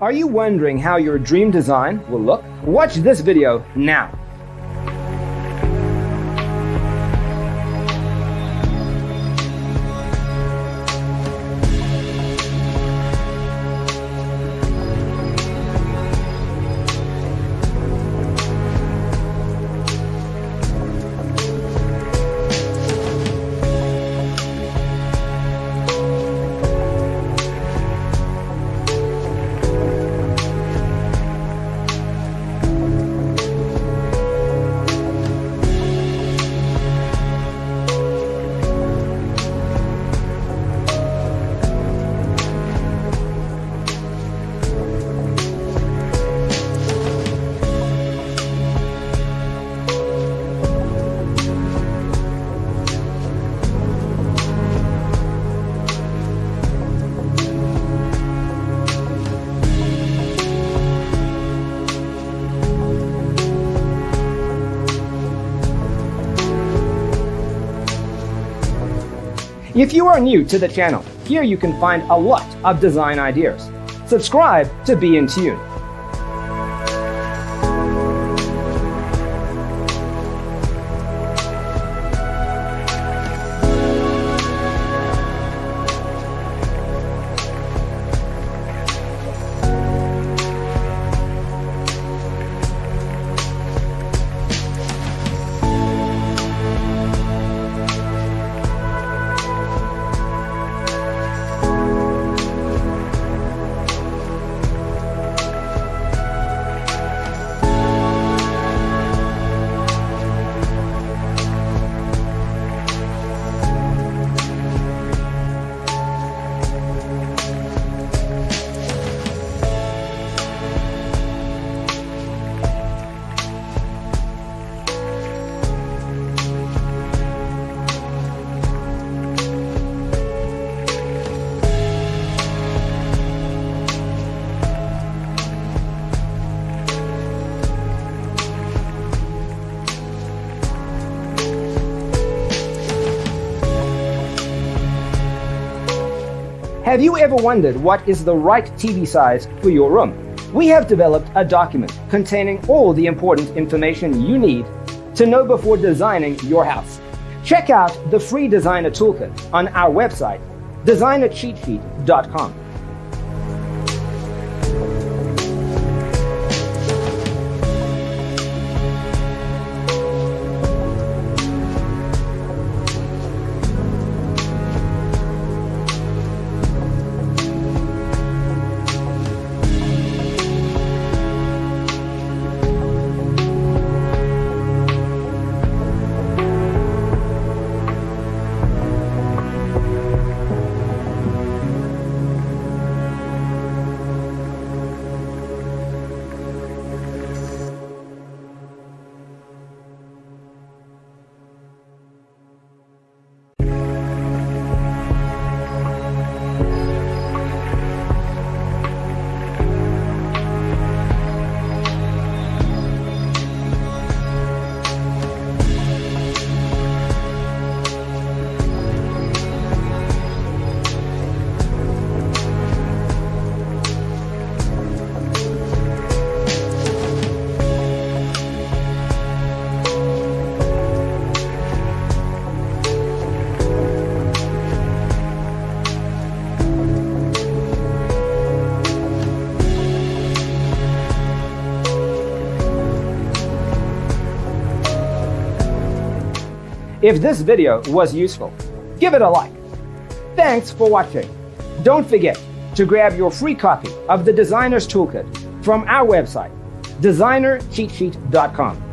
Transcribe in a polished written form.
Are you wondering how your dream design will look? Watch this video now. If you are new to the channel, here you can find a lot of design ideas. Subscribe to be in tune. Have you ever wondered what is the right TV size for your room? We have developed a document containing all the important information you need to know before designing your house. Check out the free designer toolkit on our website, designercheatsheet.com. If this video was useful, give it a like. Thanks for watching. Don't forget to grab your free copy of the Designer's Toolkit from our website, designercheatsheet.com.